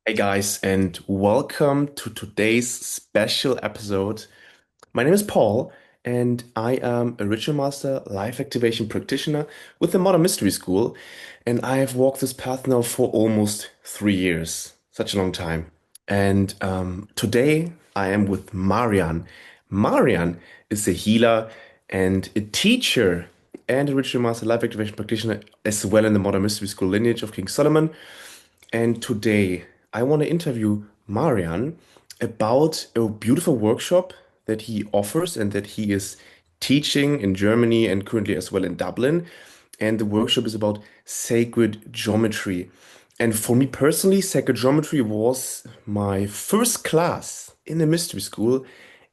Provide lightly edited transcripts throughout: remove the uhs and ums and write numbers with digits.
Hey guys, and welcome to today's special episode. My name is Paul, and I am a Ritual Master Life Activation Practitioner with the Modern Mystery School, and I have walked this path now for almost 3 years. Such a long time. And today I am with Marian. Marian is a healer and a teacher and a Ritual Master Life Activation Practitioner as well in the Modern Mystery School Lineage of King Solomon. And today I want to interview Marian about a beautiful workshop that he offers and that he is teaching in Germany and currently as well in Dublin. And the workshop is about sacred geometry. And for me personally, sacred geometry was my first class in the mystery school.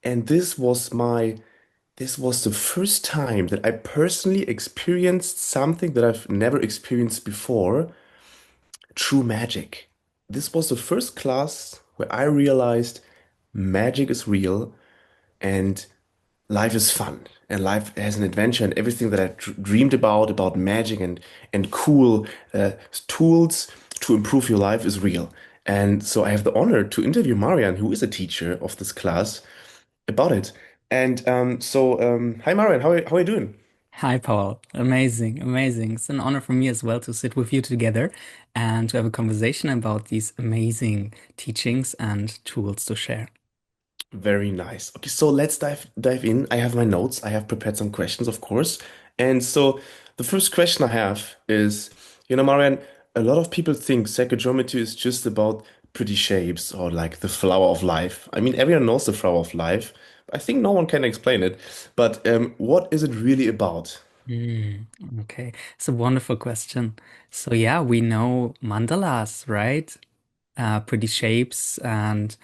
And this was the first time that I personally experienced something that I've never experienced before, true magic. This was the first class where I realized magic is real and life is fun and life has an adventure and everything that I dreamed about magic and cool tools to improve your life is real. And so I have the honor to interview Marian, who is a teacher of this class, about it. And hi Marian, how are you doing? Hi, Paul. Amazing, amazing. It's an honor for me as well to sit with you together and to have a conversation about these amazing teachings and tools to share. Very nice. Okay, so let's dive in. I have my notes. I have prepared some questions, of course. And so the first question I have is, Marian, a lot of people think sacred geometry is just about pretty shapes or like the flower of life. I mean, everyone knows the flower of life. I think no one can explain it. But what is it really about? Hmm, okay, it's a wonderful question. So yeah, we know mandalas, right? Pretty shapes, and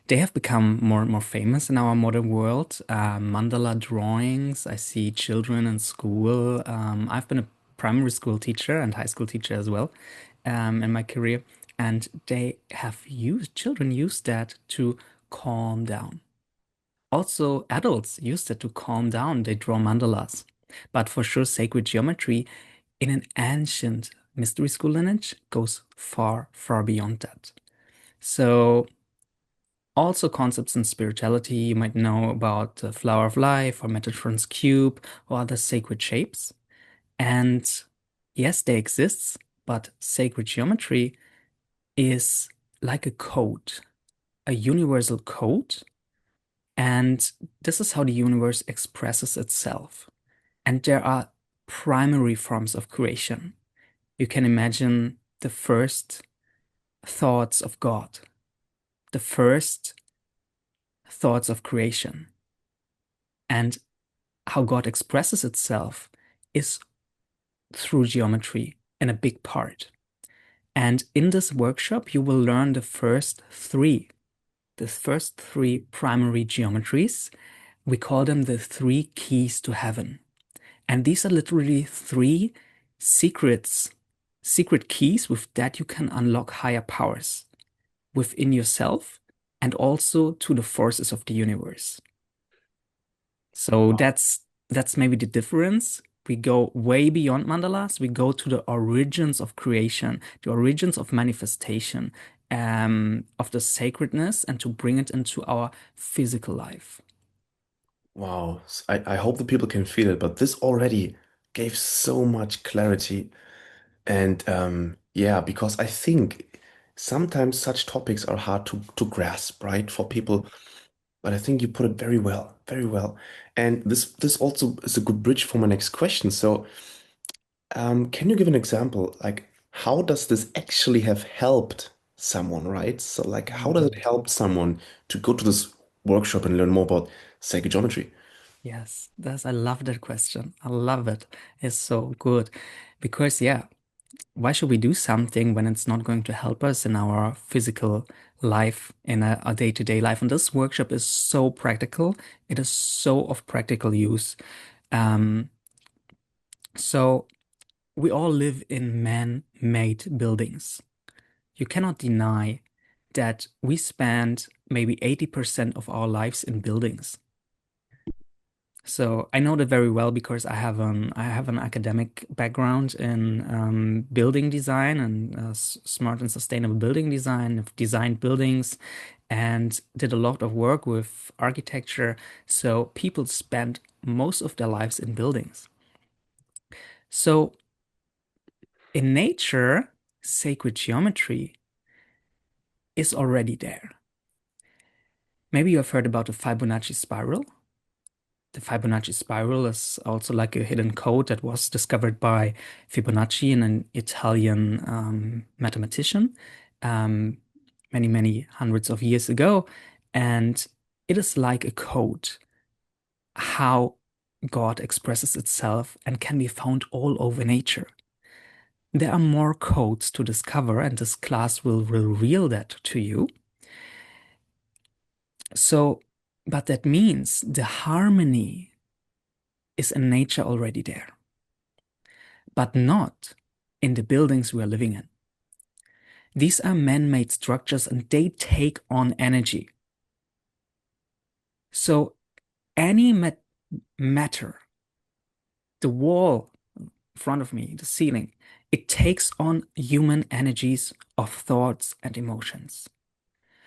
they have become more and more famous in our modern world. Mandala drawings. I see children in school. I've been a primary school teacher and high school teacher as well, in my career, and they have used children use that to calm down. Also, adults use that to calm down. They draw mandalas. But for sure, sacred geometry in an ancient mystery school lineage goes far, far beyond that. So also concepts in spirituality, you might know about the flower of life or Metatron's cube or other sacred shapes. And yes, they exist, but sacred geometry is like a code, a universal code. And this is how the universe expresses itself. And there are primary forms of creation. You can imagine the first thoughts of God, the first thoughts of creation. And how God expresses itself is through geometry in a big part. And in this workshop, you will learn the first three primary geometries. We call them the three keys to heaven. And these are literally three secrets, secret keys with that you can unlock higher powers within yourself and also to the forces of the universe. So that's maybe the difference. We go way beyond mandalas. We go to the origins of creation, the origins of manifestation, of the sacredness, and to bring it into our physical life. Wow. I hope the people can feel it, but this already gave so much clarity. And yeah, because I think sometimes such topics are hard to grasp, right, for people. But I think you put it very well, very well. And this also is a good bridge for my next question. So, can you give an example? Like, how does this actually have helped someone, right? So, like, how does it Mhm. help someone to go to this workshop and learn more about psychogeometry? Yes, I love that question. I love it. It's so good because, yeah, why should we do something when it's not going to help us in our physical life, in a day-to-day life? And this workshop is so practical. It is so of practical use. Um, so we all live in man-made buildings. You cannot deny that we spend maybe 80% of our lives in buildings. So I know that very well because I have an academic background in building design and smart and sustainable building design. I've designed buildings and did a lot of work with architecture. So people spend most of their lives in buildings. So in nature, sacred geometry is already there. Maybe you have heard about the Fibonacci spiral. The Fibonacci spiral is also like a hidden code that was discovered by Fibonacci, an Italian mathematician, um, many, many hundreds of years ago. And it is like a code how God expresses itself and can be found all over nature. There are more codes to discover, and this class will reveal that to you. So, but that means the harmony is in nature already there, but not in the buildings we are living in. These are man-made structures and they take on energy. So any matter, the wall in front of me, the ceiling, it takes on human energies of thoughts and emotions.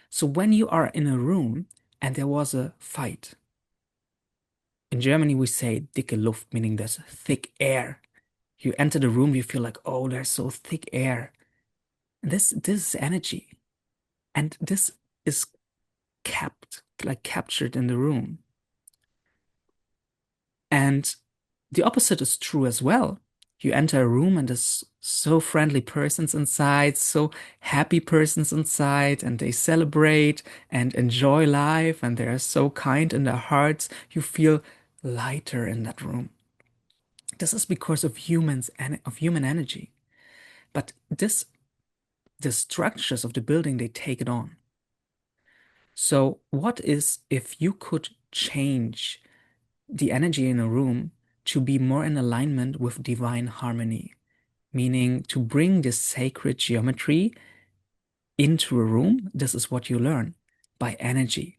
So when you are in a room and there was a fight, in Germany we say dicke Luft, meaning there's thick air. You enter the room, you feel like, oh, there's so thick air. And this is energy. And this is captured in the room. And the opposite is true as well. You enter a room and there's so friendly persons inside, so happy persons inside, and they celebrate and enjoy life, and they are so kind in their hearts. You feel lighter in that room. This is because of human energy. But the structures of the building, they take it on. So what is if you could change the energy in a room to be more in alignment with divine harmony, meaning to bring this sacred geometry into a room? This is what you learn by energy.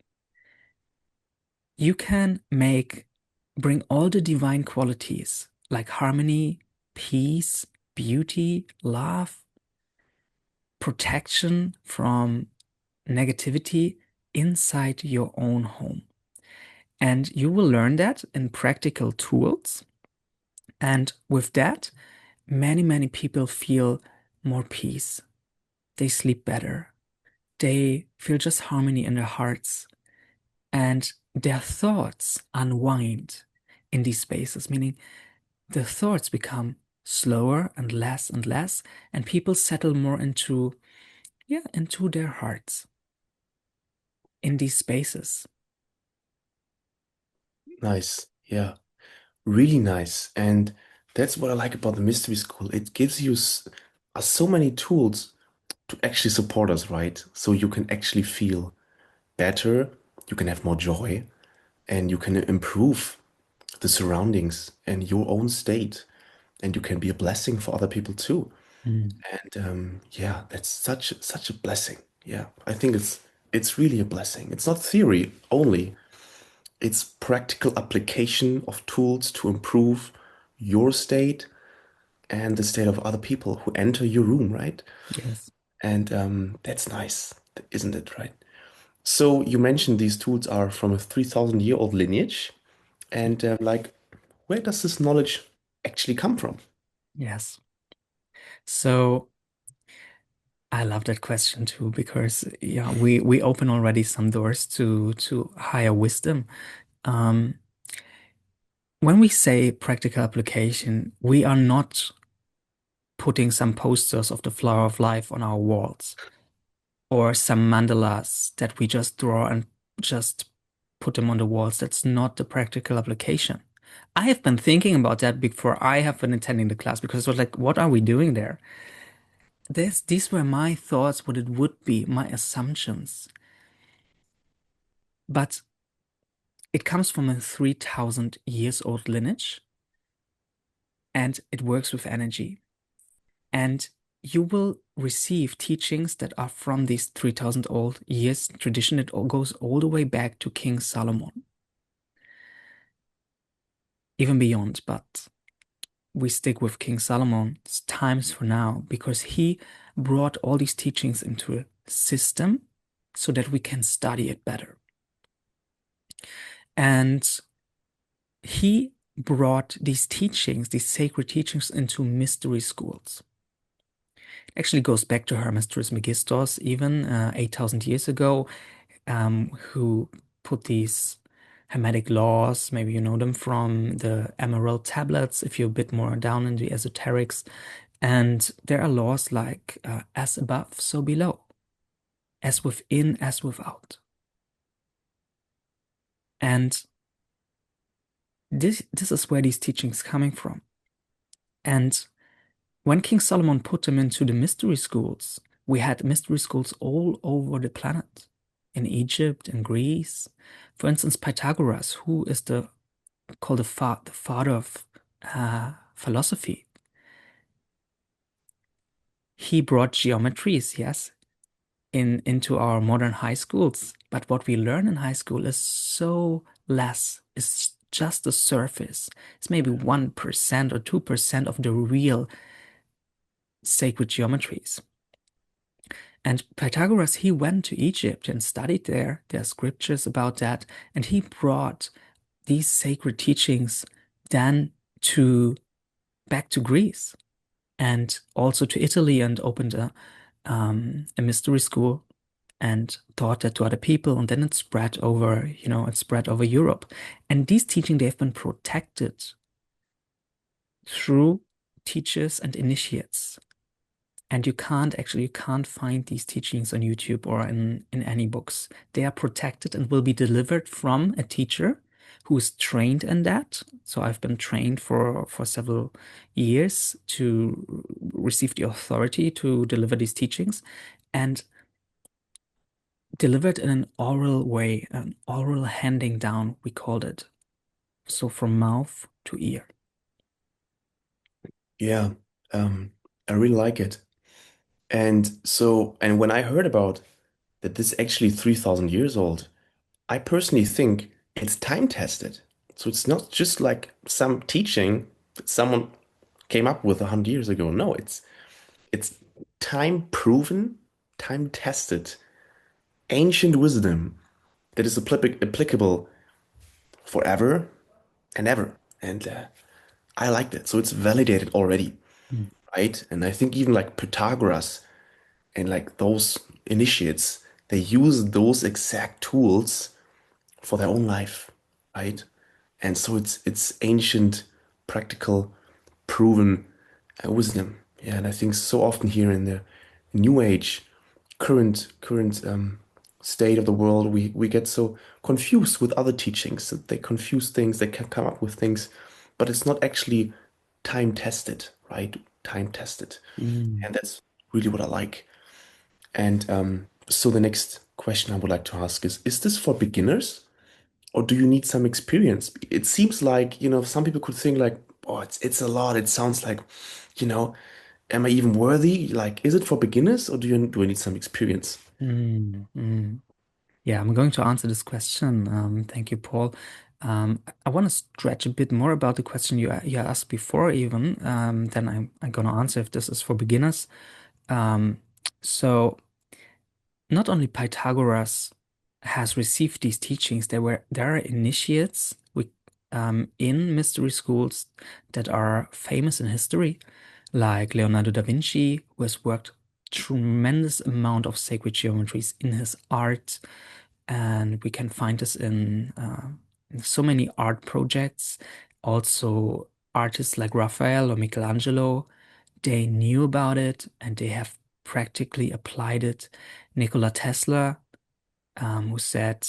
You can bring all the divine qualities like harmony, peace, beauty, love, protection from negativity inside your own home. And you will learn that in practical tools. And with that, many, many people feel more peace. They sleep better. They feel just harmony in their hearts. And their thoughts unwind in these spaces, meaning the thoughts become slower and less, and people settle more into their hearts in these spaces. Nice. Yeah. Really nice. And that's what I like about the mystery school. It gives you us so many tools to actually support us, right? So you can actually feel better, you can have more joy, and you can improve the surroundings and your own state, and you can be a blessing for other people too. Mm. And yeah, that's such a blessing. Yeah, I think it's really a blessing. It's not theory only. It's practical application of tools to improve your state and the state of other people who enter your room, right? Yes. And that's nice, isn't it, right? So you mentioned these tools are from a 3,000-year-old lineage, and like, where does this knowledge actually come from? Yes. So I love that question too, because yeah, we open already some doors to higher wisdom. Um, when we say practical application, we are not putting some posters of the flower of life on our walls or some mandalas that we just draw and just put them on the walls. That's not the practical application. I have been thinking about that before I have been attending the class because it was like, what are we doing there? These were my thoughts, what it would be, my assumptions. But it comes from a 3,000 years old lineage and it works with energy. And you will receive teachings that are from these 3,000 old years tradition. It all goes all the way back to King Solomon. even beyond. But we stick with King Solomon's times for now because he brought all these teachings into a system so that we can study it better. And he brought these teachings, these sacred teachings, into mystery schools. It actually goes back to Hermes Trismegistus, even 8,000 years ago, who put these Hermetic laws. Maybe you know them from the Emerald Tablets, if you're a bit more down in the esoterics. And there are laws like as above, so below, as within, as without. And this is where these teachings coming from. And when King Solomon put them into the mystery schools, we had mystery schools all over the planet, in Egypt, in Greece. For instance, Pythagoras, who is called the father of philosophy. He brought geometries, yes, into our modern high schools. But what we learn in high school is so less. It's just the surface. It's maybe 1% or 2% of the real sacred geometries. And Pythagoras, he went to Egypt and studied there. There are scriptures about that. And he brought these sacred teachings then back to Greece and also to Italy, and opened a mystery school and taught that to other people. And then it spread over, it spread over Europe. And these teachings, they have been protected through teachers and initiates. And you can't find these teachings on YouTube or in any books. They are protected and will be delivered from a teacher who is trained in that. So I've been trained for several years to receive the authority to deliver these teachings and delivered in an oral way, an oral handing down, we called it. So from mouth to ear. Yeah, um, I really like it. And when I heard about that this is actually 3,000 years old, I personally think it's time tested. So it's not just like some teaching that someone came up with 100 years ago. No, it's time proven, time tested, ancient wisdom that is applicable forever and ever. And I like that. So it's validated already, Mm. right? And I think even like Pythagoras and like those initiates, they use those exact tools for their own life, right? And so it's ancient, practical, proven wisdom. Yeah, and I think so often here in the new age, current state of the world, we get so confused with other teachings that they confuse things, they can come up with things, but it's not actually time tested, right? Time tested, Mm. and that's really what I like. And so the next question I would like to ask is this for beginners? Or do you need some experience? It seems like, some people could think like, oh, it's a lot. It sounds like, you know, am I even worthy? Like, is it for beginners or do I need some experience? Mm. Mm. Yeah, I'm going to answer this question. Thank you, Paul. I want to stretch a bit more about the question you asked before, even. Then I'm going to answer if this is for beginners. Um, so not only Pythagoras has received these teachings, there are initiates in mystery schools that are famous in history, like Leonardo da Vinci, who has worked tremendous amount of sacred geometries in his art, and we can find this in so many art projects. Also, artists like Raphael or Michelangelo, they knew about it and they have practically applied it. Nikola Tesla, who said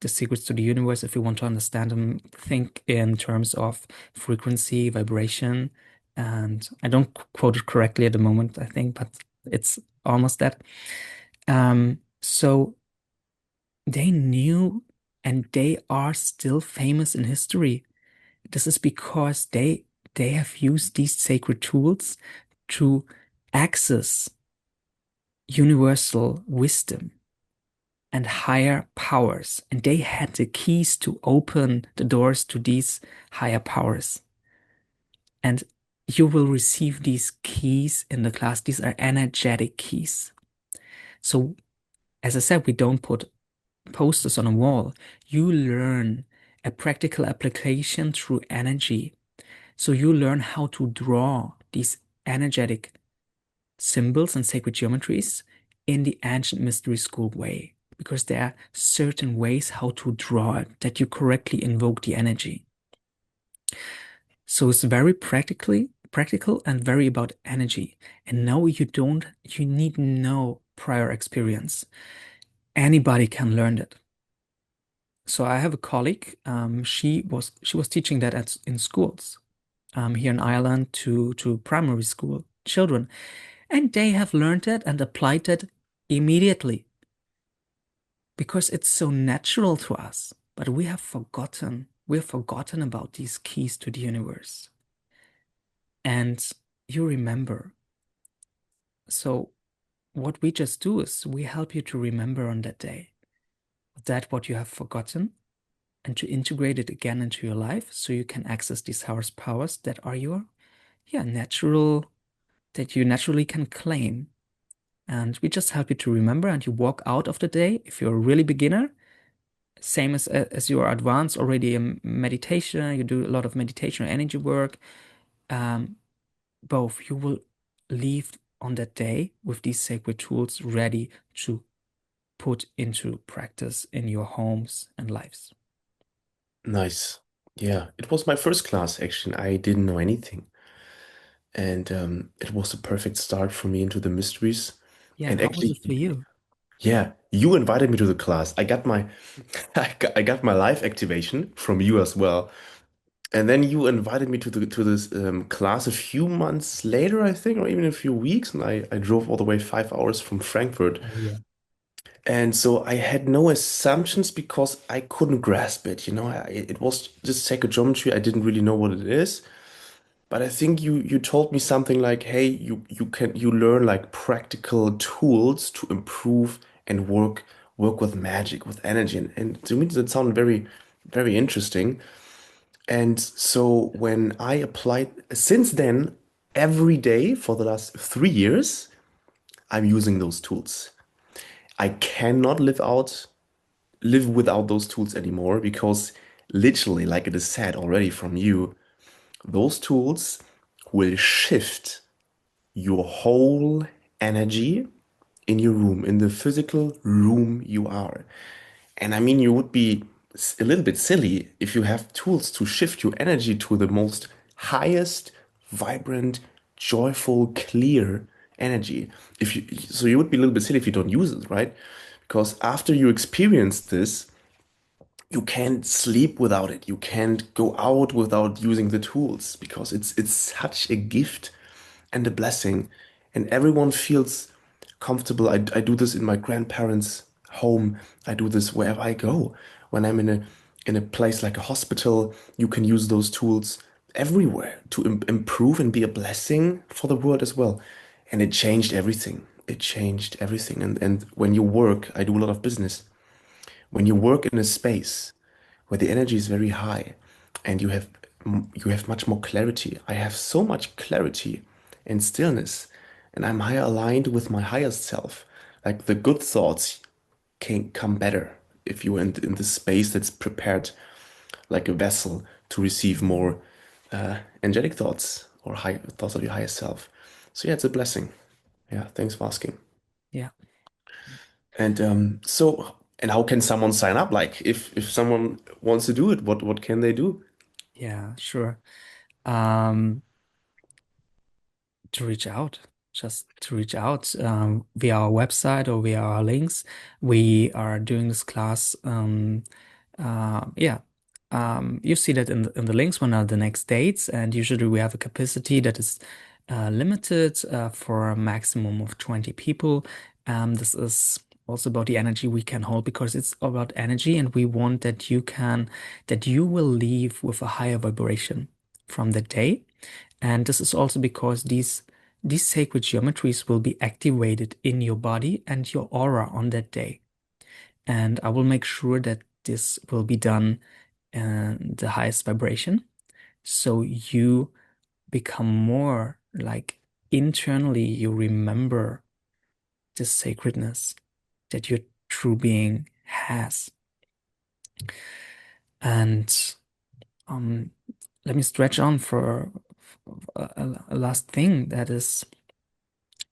the secrets to the universe, if you want to understand them, think in terms of frequency, vibration. And I don't quote it correctly at the moment, I think, but it's almost that. So they knew and they are still famous in history. This is because they have used these sacred tools to access universal wisdom. and higher powers, and they had the keys to open the doors to these higher powers. And you will receive these keys in the class. These are energetic keys. So, as I said, we don't put posters on a wall. You learn a practical application through energy. So, you learn how to draw these energetic symbols and sacred geometries in the ancient mystery school way, because there are certain ways how to draw it that you correctly invoke the energy. So it's very practical and very about energy. And no, you need no prior experience. Anybody can learn that. So I have a colleague, she was teaching that in schools here in Ireland to primary school children, and they have learned it and applied it immediately because it's so natural to us. But we have forgotten about these keys to the universe. And you remember. So what we just do is we help you to remember on that day that what you have forgotten and to integrate it again into your life so you can access these highest powers that are your, yeah, natural, that you naturally can claim. And we just help you to remember, and you walk out of the day. If you're a really beginner, same as you are advanced already in meditation, you do a lot of meditation or energy work, um, both, you will leave on that day with these sacred tools ready to put into practice in your homes and lives. Nice. Yeah, it was my first class actually. I didn't know anything. And it was a perfect start for me into the mysteries. Yeah, And how was actually, it for you? yeah, you invited me to the class. I got my I got my life activation from you as well. And then you invited me to this class a few months later, I think, or even a few weeks, and I drove all the way 5 hours from Frankfurt. Oh, yeah. And so I had no assumptions because I couldn't grasp it. It was just sacred geometry. I didn't really know what it is. But I think you told me something like, hey, you learn like practical tools to improve and work with magic, with energy. And to me that sounded very interesting. And so when I applied since then, every day for the last 3 years, I'm using those tools. I cannot live without those tools anymore because literally, like it is said already from you, those tools will shift your whole energy in your room, in the physical room you are. And I mean, you would be a little bit silly if you have tools to shift your energy to the most highest, vibrant, joyful, clear energy. So you would be a little bit silly if you don't use it, right? Because after you experience this, you can't sleep without it. You can't go out without using the tools because it's such a gift and a blessing, and everyone feels comfortable. I do this in my grandparents' home. I do this wherever I go. When I'm in a place like a hospital, you can use those tools everywhere to improve and be a blessing for the world as well. And it changed everything. It changed everything. And when you work, I do a lot of business. When you work in a space where the energy is very high and you have much more clarity. I have so much clarity and stillness, and I'm higher aligned with my highest self. Like the good thoughts can come better if you're in the space that's prepared like a vessel to receive more angelic thoughts or high thoughts of your highest self. So yeah, it's a blessing. Yeah, thanks for asking. Yeah. And how can someone sign up? Like if someone wants to do it, what can they do? Yeah, sure. Um, to reach out, just to reach out via our website or via our links. We are doing this class. Yeah, you see that in the links when are the next dates, and usually we have a capacity that is limited for a maximum of 20 people. This is also about the energy we can hold because it's about energy, and we want that you will leave with a higher vibration from the day. And this is also because these sacred geometries will be activated in your body and your aura on that day. and I will make sure that this will be done in the highest vibration. So you become more like internally, you remember the sacredness that your true being has. And um, let me stretch on for a last thing that is,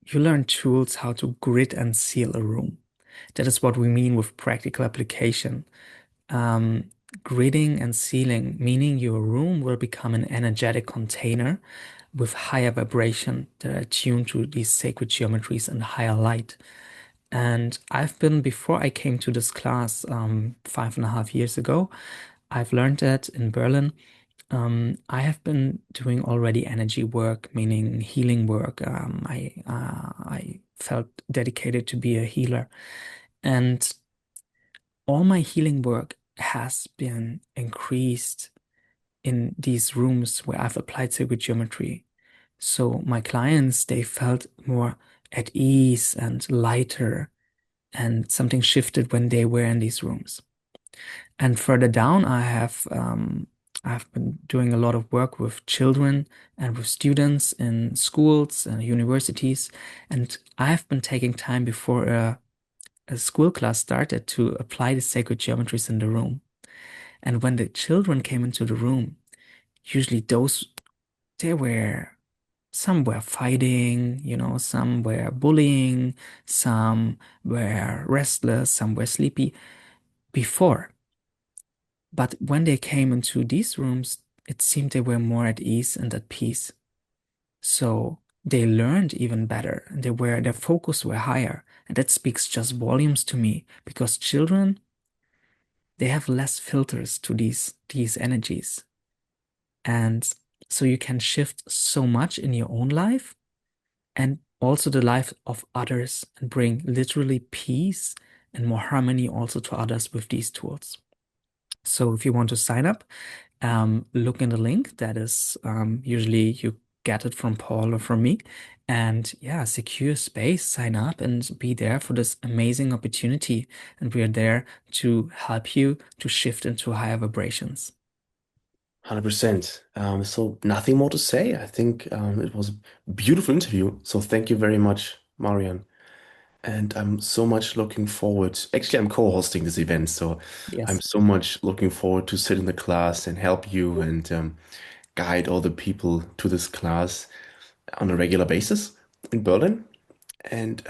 you learn tools how to grid and seal a room. That is what we mean with practical application. Um, Gridding and sealing, meaning your room will become an energetic container with higher vibration that are tuned to these sacred geometries and higher light. And I've been, before I came to this class 5.5 years ago, I've learned that in Berlin. I have been doing already energy work, meaning healing work. I felt dedicated to be a healer, and all my healing work has been increased in these rooms where I've applied sacred geometry. So my clients, they felt more at ease and lighter, and something shifted when they were in these rooms. And further down, I've been doing a lot of work with children and with students in schools and universities, and I've been taking time before a school class started to apply the sacred geometries in the room. And when the children came into the room, usually they were, some were fighting, some were bullying, some were restless, some were sleepy before. But when they came into these rooms, it seemed they were more at ease and at peace. So they learned even better, and their focus were higher. And that speaks just volumes to me, because children, they have less filters to these energies. And so you can shift so much in your own life and also the life of others, and bring literally peace and more harmony also to others with these tools. So if you want to sign up, look in the link. That is, usually you get it from Paul or from me. And yeah, secure space, sign up and be there for this amazing opportunity. And we are there to help you to shift into higher vibrations. 100%. So nothing more to say. I think it was a beautiful interview. So thank you very much, Marian. And I'm so much looking forward. Actually, I'm co-hosting this event, so I'm Yes. so much looking forward to sit in the class and help you and guide all the people to this class on a regular basis in Berlin. And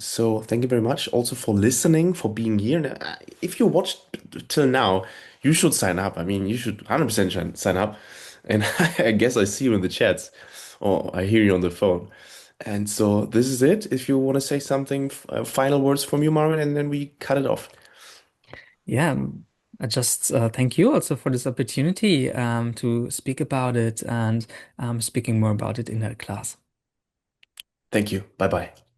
so thank you very much also for listening, for being here. And if you watched till now, you should sign up. I mean, you should 100% sign up. And I guess I see you in the chats or I hear you on the phone. And so this is it. If you want to say something, final words from you, Marvin, and then we cut it off. Yeah. I just thank you also for this opportunity to speak about it, and speaking more about it in that class. Thank you. Bye bye.